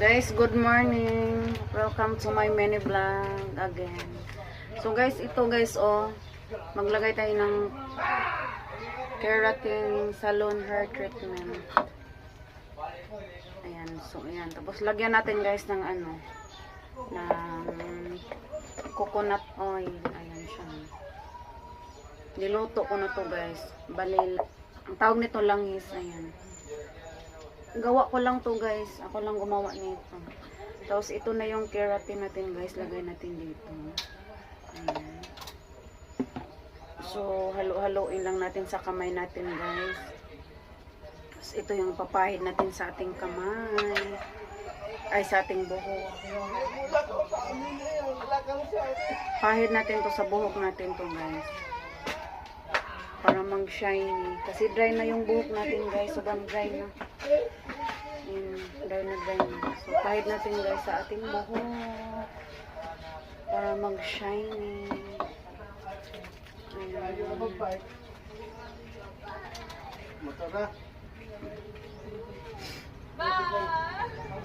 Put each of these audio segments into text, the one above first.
Guys, good morning. Welcome to my mini vlog again. So guys, ito guys, maglagay tayo ng keratin salon hair treatment. Ayan, so ayan. Tapos lagyan natin guys ng ng coconut oil. Ayan siya. Niluto ko na to guys. Bali, ang tawag nito langis. Ayan. Gawa ko lang to guys. Ako lang gumawa nito. Tapos ito na yung keratin natin guys. Lagay natin dito. Ayan. So halo-haloin lang natin sa kamay natin guys. Tapos ito yung papahid natin sa ating kamay. Ay sa ating buhok. Pahid natin to sa buhok natin to guys. Para mag-shiny. Kasi dry na yung buhok natin guys. Sobrang dry na. Dry na. So, pahid natin guys sa ating buhok. Para mag-shiny.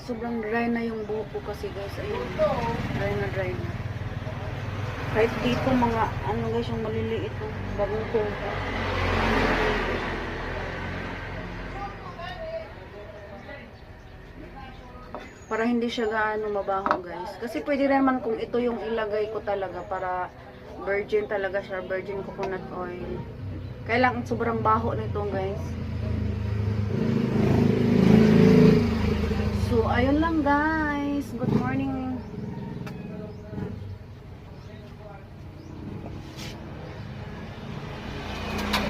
Sobrang dry na yung buhok ko kasi guys. Ayun. Dry na. Kahit dito mga guys yung maliliit bagong kuha. Para hindi siya gaano mabaho guys. Kasi pwede rin naman kung ito yung ilagay ko talaga para virgin talaga siya. Virgin coconut oil. Kailangan sobrang baho nito guys. So ayun lang guys. Good morning